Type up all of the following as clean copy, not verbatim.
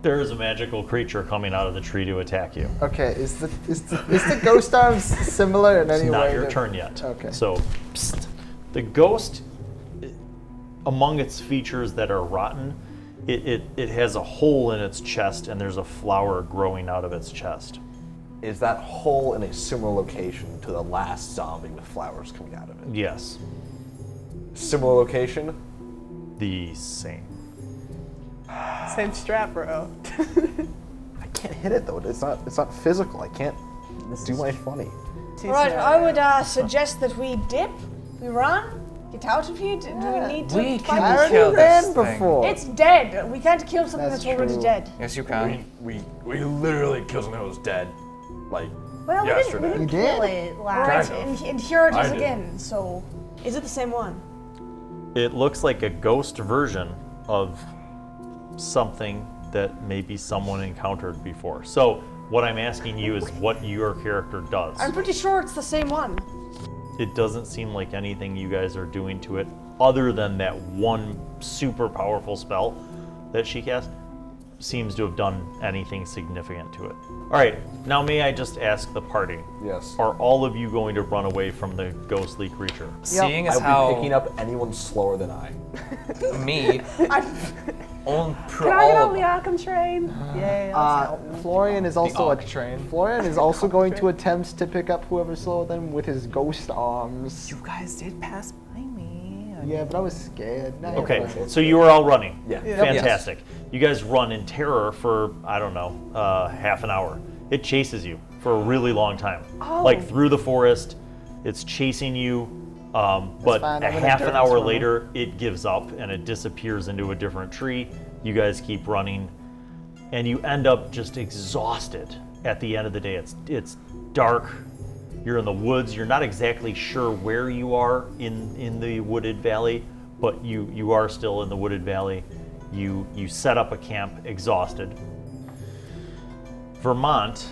There is a magical creature coming out of the tree to attack you. Okay, is the ghost arms similar in any way? It's not your turn yet. Okay. So, the ghost, among its features that are rotten, it has a hole in its chest and there's a flower growing out of its chest. Is that hole in a similar location to the last zombie with flowers coming out of it? Yes. Similar location? The same. Same strap, bro. I can't hit it though. It's not physical. I can't do my funny. Right, I would suggest that we dip, we run, get out of here. Do we need to We fight can this? kill ran this thing. before. It's dead. We can't kill something That's that's already true. dead. Yes, you can. We literally killed something that was dead, like Well, yesterday. we You didn't did? kill it last. Kind of. And here it I is did. again. So, Is it the same one? It looks like a ghost version of something that maybe someone encountered before. So, what I'm asking you is what your character does. I'm pretty sure it's the same one. It doesn't seem like anything you guys are doing to it other than that one super powerful spell that she cast seems to have done anything significant to it. All right, now may I just ask the party, Yes. are all of you going to run away from the ghostly creature? Seeing as I'll be how picking up anyone slower than I. me on Can I get on the Ahkum train? Yeah. Florian is also Arc train. Florian is also going to attempt to pick up whoever's slower than him with his ghost arms. you guys did pass by me. Yeah, but I was scared. Now Okay, you're fine. so you are all running. Yeah. Fantastic. You guys run in terror for, I don't know, half an hour. It chases you for a really long time. Like through the forest, it's chasing you, but fine, a I'm an half an endurance hour runner. later, it gives up and it disappears into a different tree. You guys keep running, and you end up just exhausted at the end of the day. It's dark. You're in the woods. You're not exactly sure where you are in the wooded valley, but you are still in the wooded valley. You set up a camp exhausted. Vermont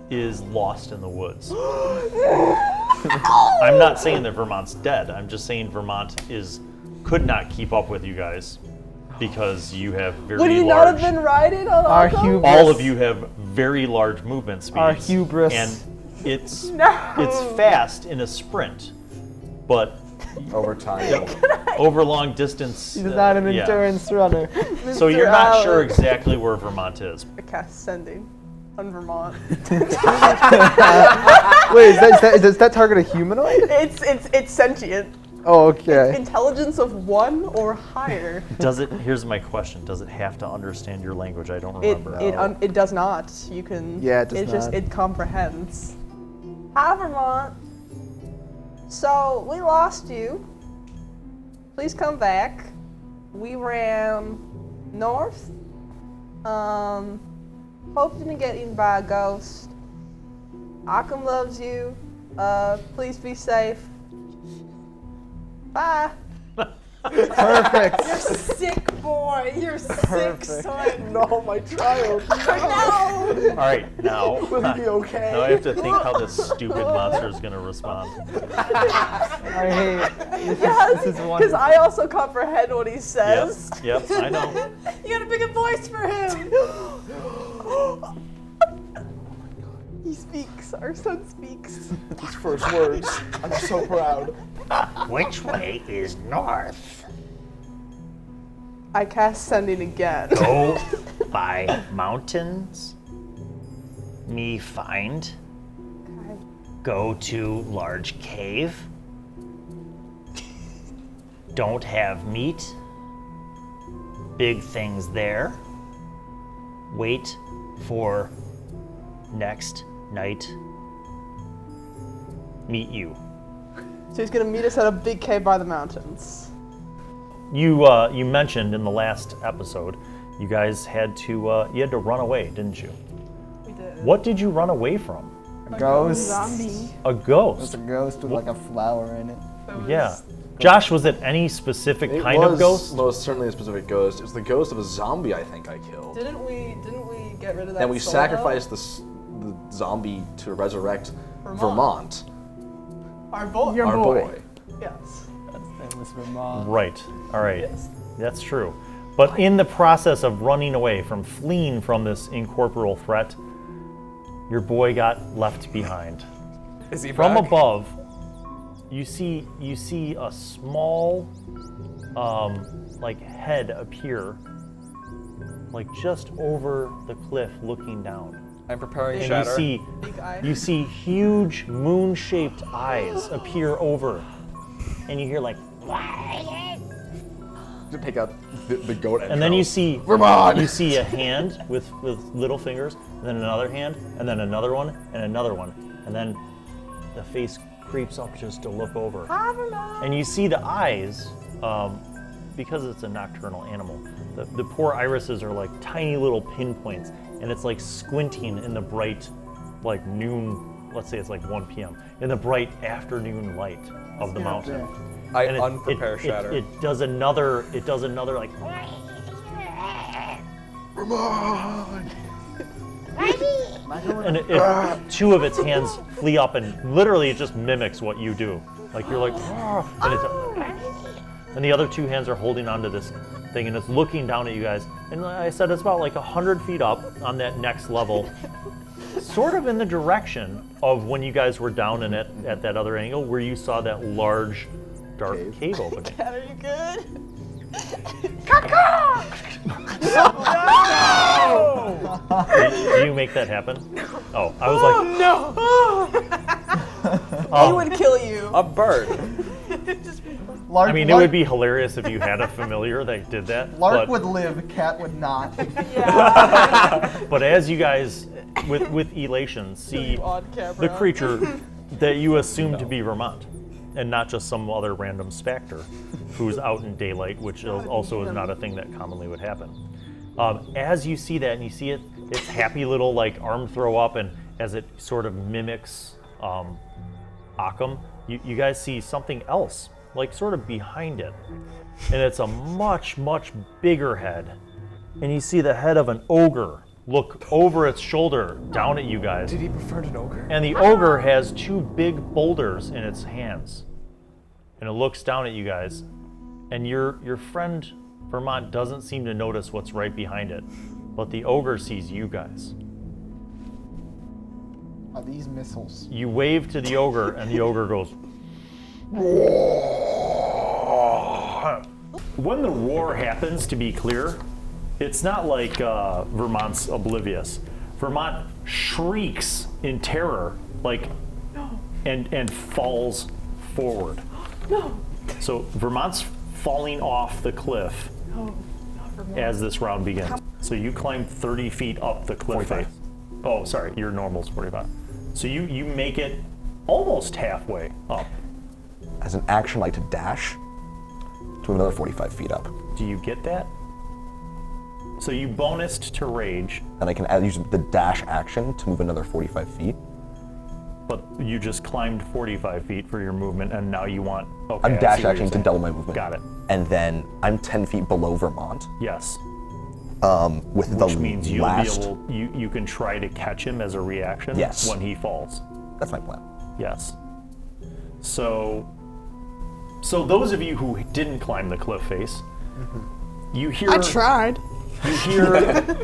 is lost in the woods. I'm not saying that Vermont's dead. I'm just saying Vermont could not keep up with you guys because you have very Would he large. not have been riding on Our Ahkum? hubris. All of you have very large movement speeds. Our hubris. And it's fast in a sprint, but Over time. over long distance. He's not an yeah. endurance runner. So you're not Allen. sure exactly where Vermont is. I cast Sending on Vermont. Wait, does that target a humanoid? It's sentient. Oh, okay. Intelligence of 1 or higher. Here's my question. Does it have to understand your language? I don't It remember. it does not. You can. Yeah, it does It just not. it comprehends. Hi, Vermont. So we lost you. Please come back. We ran north. Hope didn't get eaten by a ghost. Ahkum loves you. Please be safe. Bye. Perfect. Sick boy. You're sick, son. No, my child. All right, now. Will he be okay? Now I have to think how this stupid monster is going to respond. I hate this. Yes, This is because wonderful. I also comprehend what he says. Yep, I know. You gotta pick a voice for him. He speaks. Our son speaks. His first words. I'm so proud. Which way is north? I cast Sending again. Go by mountains. Me find. Go to large cave. Don't have meat. Big things there. Wait for next night. Meet you. So he's gonna meet us at a big cave by the mountains. You mentioned in the last episode, you guys had to run away, didn't you? We did. What did you run away from? A ghost. Zombie. A It's ghost. a ghost with like a flower in it. Yeah. Josh, was it any specific kind of ghost? Most certainly a specific ghost. It was the ghost of a zombie I think I killed. Didn't we get rid of that? Then we soul sacrificed the zombie to resurrect Vermont. Our boy. Our boy. Yes. That's nameless Vermont. Right. All right. That's true. But in the process of running away, from fleeing from this incorporeal threat, your boy got left behind. Is he From back? above, you see a small, like head appear, like just over the cliff, looking down. I'm preparing And shatter. Big eye. you see huge moon-shaped eyes appear over, and you hear like, To take out the goat. and then you see Vermont! you see a hand with little fingers, and then another hand, and then another one, and another one, and then the face creeps up just to look over. And you see the eyes, because it's a nocturnal animal, the poor irises are like tiny little pinpoints, and it's like squinting in the bright, like noon, let's say it's like 1 p.m., in the bright afternoon light of the mountain. I And unprepare shatter. It does another like, and two of its hands flee up, and literally it just mimics what you do. Like you're like, and the other two hands are holding onto this thing, and it's looking down at you guys. And like I said, it's about like 100 feet up on that next level, sort of in the direction of when you guys were down in it at that other angle where you saw that large, dark cave opening. Dad, are you good? Do you make that happen? Oh, I was like, He would kill you. A bird. Lark, I mean, it would be hilarious if you had a familiar that did that. Lark but, would live, Cat would not. but as you guys, with elation, see On camera. the creature that you assume to be Vermont, and not just some other random specter who's out in daylight, which also is not a thing that commonly would happen. As you see that, and you see its happy little like arm throw up, and as it sort of mimics Ahkum, you guys see something else, like sort of behind it, and it's a much, much bigger head, and you see the head of an ogre look over its shoulder down at you guys. Did he prefer an ogre? And the ogre has two big boulders in its hands. And it looks down at you guys. And your friend Vermont doesn't seem to notice what's right behind it. But the ogre sees you guys. Are these missiles? You wave to the ogre, and the ogre goes. When the roar happens, to be clear, it's not like Vermont's oblivious. Vermont shrieks in terror, like, and falls forward. No. So Vermont's falling off the cliff as this round begins. So you climb 30 feet up the cliff 45. face. Oh, sorry, your normal's 45. So you make it almost halfway up. As an action, I like to dash to move another 45 feet up. Do you get that? So you bonused to rage, And I can use the dash action to move another 45 feet. but you just climbed 45 feet for your movement, and now you want. Okay, I'm I dash see what acting you're to saying. double my movement. Got it. And then I'm 10 feet below Vermont. Yes. With Which the means you'll last. be able. You can try to catch him as a reaction. Yes. When he falls. That's my plan. Yes. So those of you who didn't climb the cliff face, you hear. I tried. You hear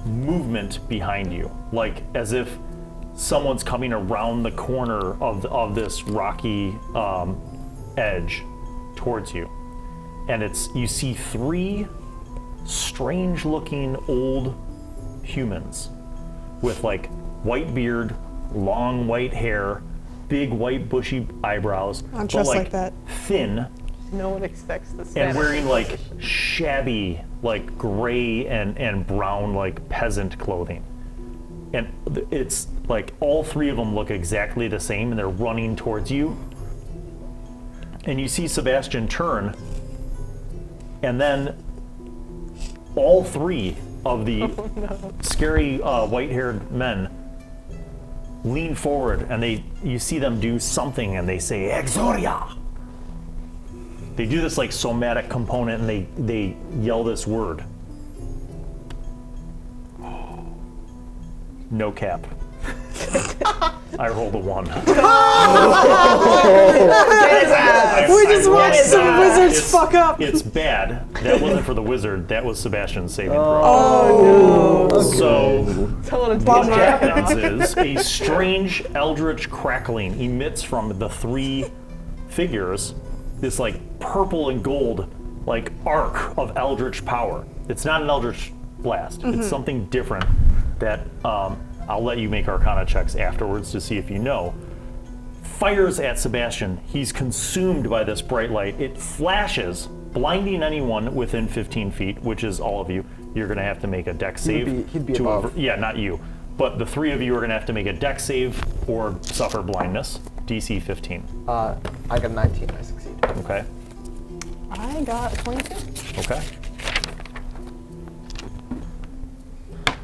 movement behind you, like as if someone's coming around the corner of this rocky edge towards you, and you see three strange-looking old humans with like white beard, long white hair, big white bushy eyebrows, I'm but just like that. thin. No one expects this. And wearing like shabby, like gray and brown, like peasant clothing. And it's like all three of them look exactly the same, and they're running towards you. And you see Sebastian turn, and then all three of the scary white-haired men lean forward, and you see them do something, and they say, Exoria! They do this like somatic component, and they yell this word. No cap. I rolled a 1. We just watched some wizards fuck up. It's bad. That wasn't for the wizard. That was Sebastian's saving throw. Oh, no. So what happens is a strange eldritch crackling emits from the 3 figures, this like purple and gold like arc of eldritch power. It's not an eldritch blast. It's something different that I'll let you make Arcana checks afterwards to see if you know. Fires at Sebastian. He's consumed by this bright light. It flashes, blinding anyone within 15 feet, which is all of you. You're going to have to make a dex save. He'd be above. Yeah, not you. But the 3 of you are going to have to make a dex save or suffer blindness. DC 15. I got 19. I succeed. Okay. I got 22. Okay.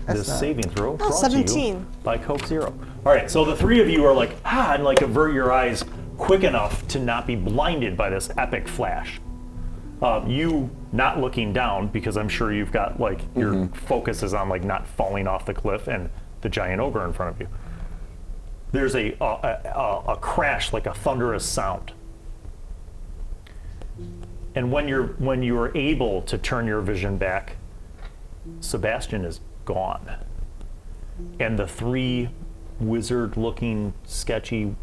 This saving throw brought to 17. you by Coke Zero. All right, so the 3 of you are like, and like avert your eyes quick enough to not be blinded by this epic flash. You not looking down, because I'm sure you've got like, your focus is on like not falling off the cliff and the giant ogre in front of you. There's a crash, like a thunderous sound. And when you're able to turn your vision back, Sebastian is gone. And the 3 wizard-looking, sketchy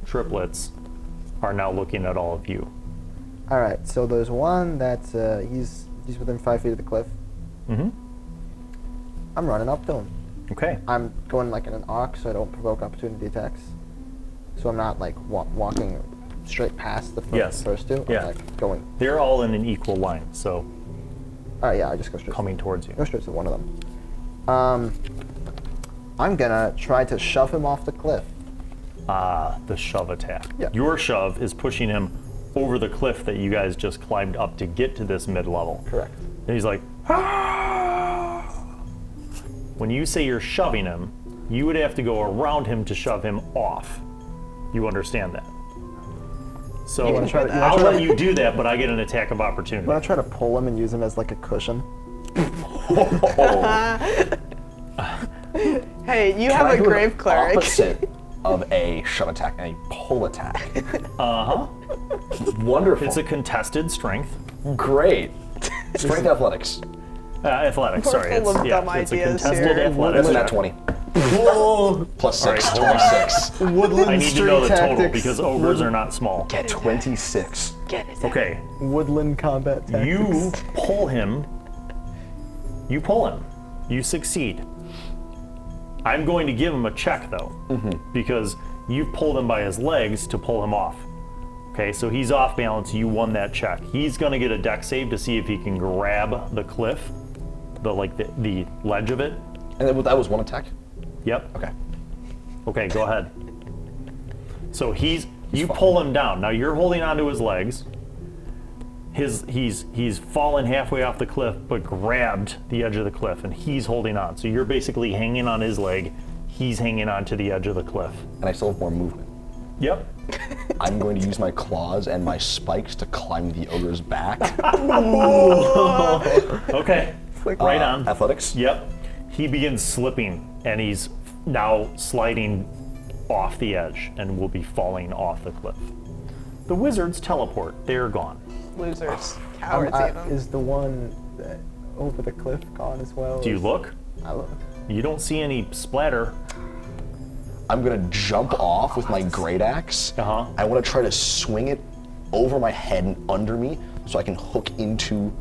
triplets are now looking at all of you. All right. So there's one that's he's within 5 feet of the cliff. Mm-hmm. I'm running up to him. Okay. I'm going like in an arc, so I don't provoke opportunity attacks. So I'm not like walking straight past the first 2. Yeah. I'm like going. They're all in an equal line, so All right. Yeah. I just go straight. coming towards you. Go straight to one of them. I'm gonna try to shove him off the cliff. The shove attack. Yeah. Your shove is pushing him over the cliff that you guys just climbed up to get to this mid-level. Correct. And he's like, When you say you're shoving him, you would have to go around him to shove him off. You understand that? So wanna try to- you wanna I'll try let to- you do that, but I get an attack of opportunity. I'm gonna try to pull him and use him as like a cushion. Hey, you have a grave cleric. Opposite of a shove attack and a pull attack. Uh-huh. Wonderful. It's a contested strength. Great. Strength athletics. Athletics, sorry. We're full of dumb It's a ideas contested here. athletics. That's a nat check. 20. Plus 6, All right, hold on. 26. Woodland I need to know the total because ogres are not small. Get 26. Okay, Woodland combat tactics. you pull him. You pull him. You succeed. I'm going to give him a check though, because you pulled him by his legs to pull him off. Okay, so he's off balance. You won that check. He's going to get a dex save to see if he can grab the cliff, the ledge of it. And that was one attack? Yep. Okay. Okay, go ahead. So you pull him down. Now you're holding onto his legs. He's fallen halfway off the cliff, but grabbed the edge of the cliff, and he's holding on. So you're basically hanging on his leg. He's hanging on to the edge of the cliff. And I still have more movement. Yep. I'm going to use my claws and my spikes to climb the ogre's back. Okay. Right on. Athletics? Yep. He begins slipping, and he's now sliding off the edge and will be falling off the cliff. The wizards teleport. They're gone. Losers. Cowards even. Is the one that over the cliff gone as well? Do you look? I look. You don't see any splatter. I'm going to jump off with my great axe. Uh-huh. I want to try to swing it over my head and under me so I can hook into,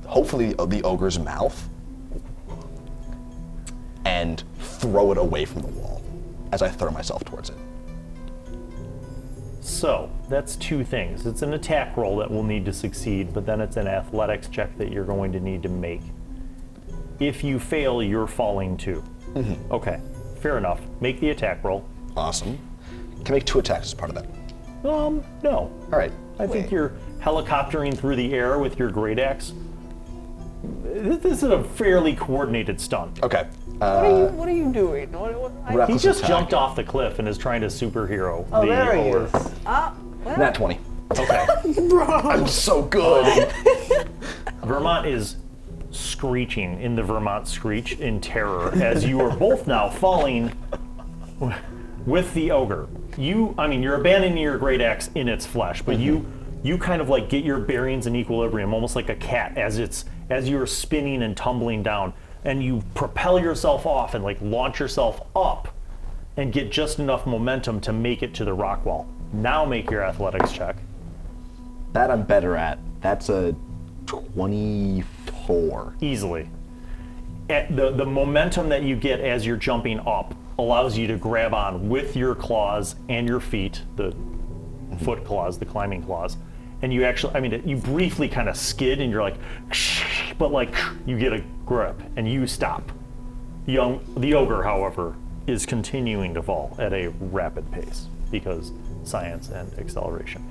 hopefully, the ogre's mouth and throw it away from the wall as I throw myself towards it. So, that's 2 things. It's an attack roll that will need to succeed, but then it's an athletics check that you're going to need to make. If you fail, you're falling too. Okay, fair enough. Make the attack roll. Awesome. Can I make 2 attacks as part of that? No. All right. I think you're helicoptering through the air with your great axe. This is a fairly coordinated stunt. Okay. What are you doing? He Reckless just attack. jumped off the cliff and is trying to superhero Oh, the there he ogre. is. Nat 20. Okay. I'm so good. Vermont is screeching in the Vermont Screech in terror as you are both now falling with the ogre. You're abandoning your great axe in its flesh, but you kind of like get your bearings in equilibrium, almost like a cat, as you're spinning and tumbling down, and you propel yourself off and like launch yourself up and get just enough momentum to make it to the rock wall. Now make your athletics check. That I'm better at. That's a 24. Easily. The momentum that you get as you're jumping up allows you to grab on with your claws and your feet, the foot claws, the climbing claws, and you actually, you briefly kind of skid and you're like, but like you get a grip and you stop. The ogre, however, is continuing to fall at a rapid pace because science and acceleration.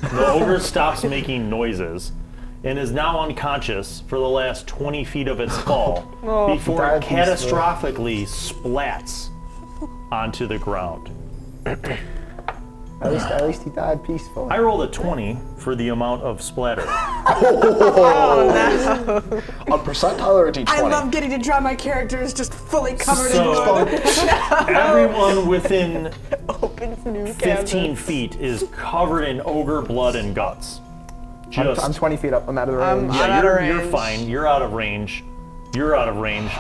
The ogre stops making noises and is now unconscious for the last 20 feet of its fall before it catastrophically splats onto the ground. At least he died peacefully. I rolled a 20 for the amount of splatter. A percentile or a d20? I love getting to draw my characters just fully covered in So blood. everyone within Opens new 15 feet is covered in ogre blood and guts. I'm 20 feet up. I'm out of range. I'm out of You're range. fine. You're out of range.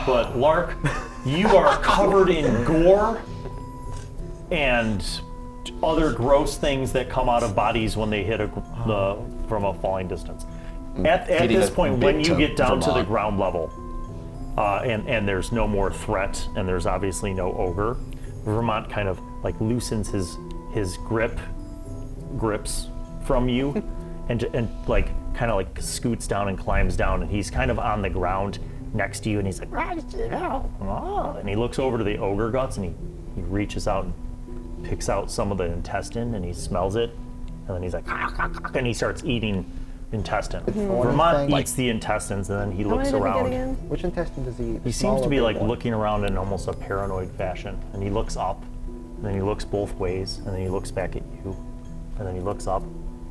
But Lark, you are covered in gore and other gross things that come out of bodies when they hit from a falling distance. At this point, when you get down to the ground level, and there's no more threat, and there's obviously no ogre, Vermont kind of like loosens his grips from you, and like kind of like scoots down and climbs down, and he's kind of on the ground next to you, and he's like, and he looks over to the ogre guts, and he reaches out and picks out some of the intestine, and he smells it, and then he's like, and he starts eating intestine. Vermont eats the intestines, and then he looks around. Which intestine does he eat? He seems to be like looking around in almost a paranoid fashion, and he looks up, and then he looks both ways, and then he looks back at you, and then he looks up,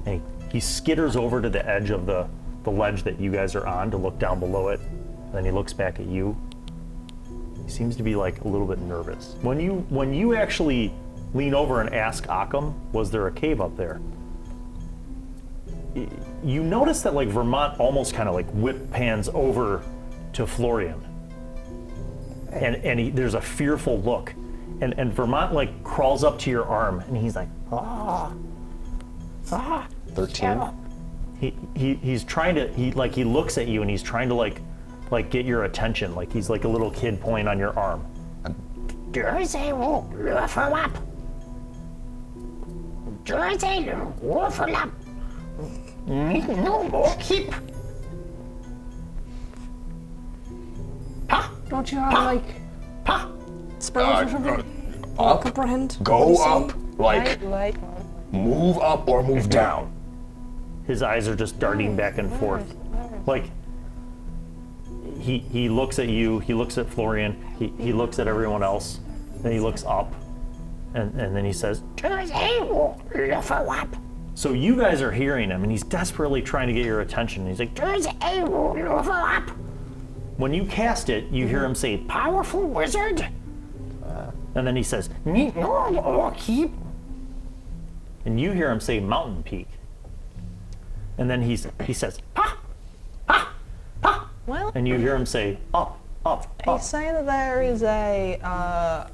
and he skitters over to the edge of the ledge that you guys are on to look down below it, and then he looks back at you. He seems to be like a little bit nervous. When you actually lean over and ask Ahkum, was there a cave up there? You notice that like Vermont almost kind of like whip pans over to Florian, and there's a fearful look, and Vermont like crawls up to your arm, and he's like, 13. He's trying to he looks at you, and he's trying to like get your attention, like he's like a little kid pulling on your arm. No more keep. Don't you have like spells or something? Up, Comprehend? go up, like Like, move up or move down. His eyes are just darting back and forth. Like he looks at you, he looks at Florian, he looks at everyone else, then he looks up, and then he says, so you guys are hearing him, and he's desperately trying to get your attention. He's like, when you cast it, you hear him say, powerful wizard, and then he says, keep, and you hear him say mountain peak, and then he says, well, and you hear him say, up. he's saying that there is a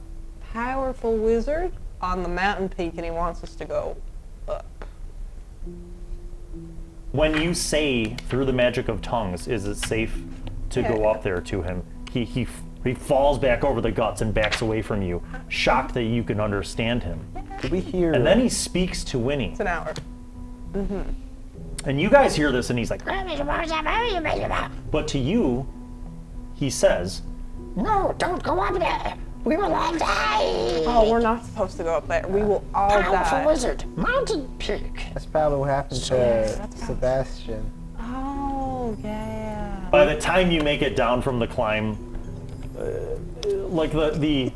powerful wizard on the mountain peak, and he wants us to go up. When you say through the magic of tongues, is it safe to go up there to him? He falls back over the guts and backs away from you, shocked that you can understand him. Did we hear? And then he speaks to Winny. It's an hour. And you guys hear this, and he's like, but to you, he says, no, don't go up there. We will all die. Oh, we're not supposed to go up there. We will all die. Wizard, mountain peak. That's probably what happened to Sebastian. Oh, yeah. By the time you make it down from the climb, like the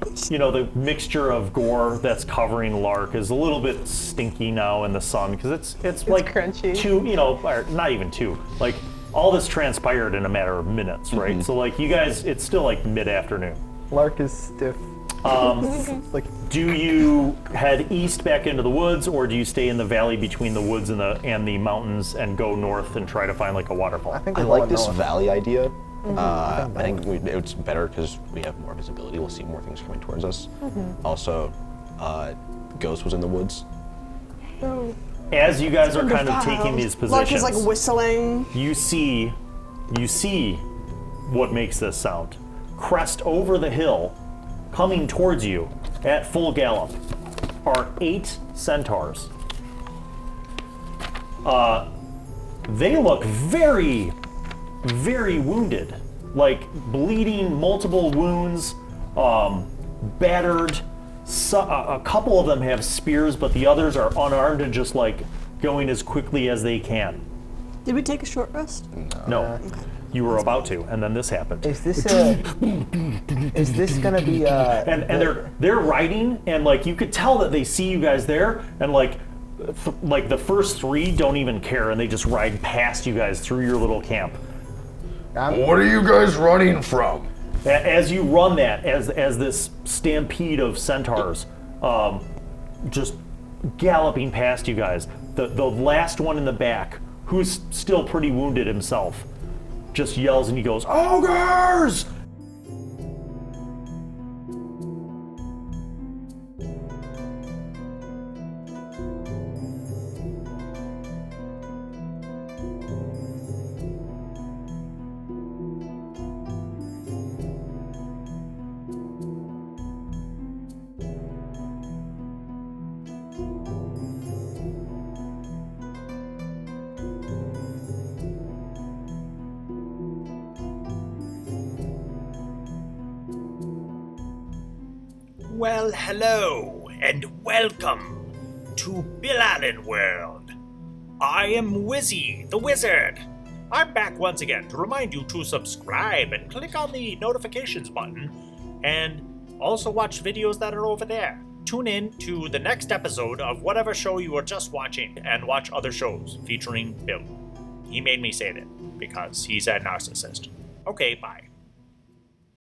mixture of gore that's covering Lark is a little bit stinky now in the sun, because it's like crunchy. 2, or not even 2, like all this transpired in a matter of minutes, right? So like you guys, it's still like mid-afternoon. Lark is stiff. It's like, Do you head east back into the woods, or do you stay in the valley between the woods and the mountains and go north and try to find like a waterfall? I think I we're like going this north. valley idea. I think it's better because we have more visibility. We'll see more things coming towards us. Also, Ghost was in the woods. As you guys are kind of taking these Lark is positions, like whistling. you see what makes this sound. Crest over the hill, coming towards you at full gallop, are 8 centaurs. They look very, very wounded, like bleeding, multiple wounds, battered. A couple of them have spears, but the others are unarmed and just like going as quickly as they can. Did we take a short rest? No, you were about to, and then this happened. Is this gonna be And they're riding, and like you could tell that they see you guys there, and like the first 3 don't even care, and they just ride past you guys through your little camp. What are you guys running from? As you run that, as this stampede of centaurs, just galloping past you guys, the last one in the back, who's still pretty wounded himself, just yells and he goes, "Ogres!" Well, hello, and welcome to Bill Allen World. I am Wizzy, the Wizard. I'm back once again to remind you to subscribe and click on the notifications button, and also watch videos that are over there. Tune in to the next episode of whatever show you were just watching, and watch other shows featuring Bill. He made me say that because he's a narcissist. Okay, bye.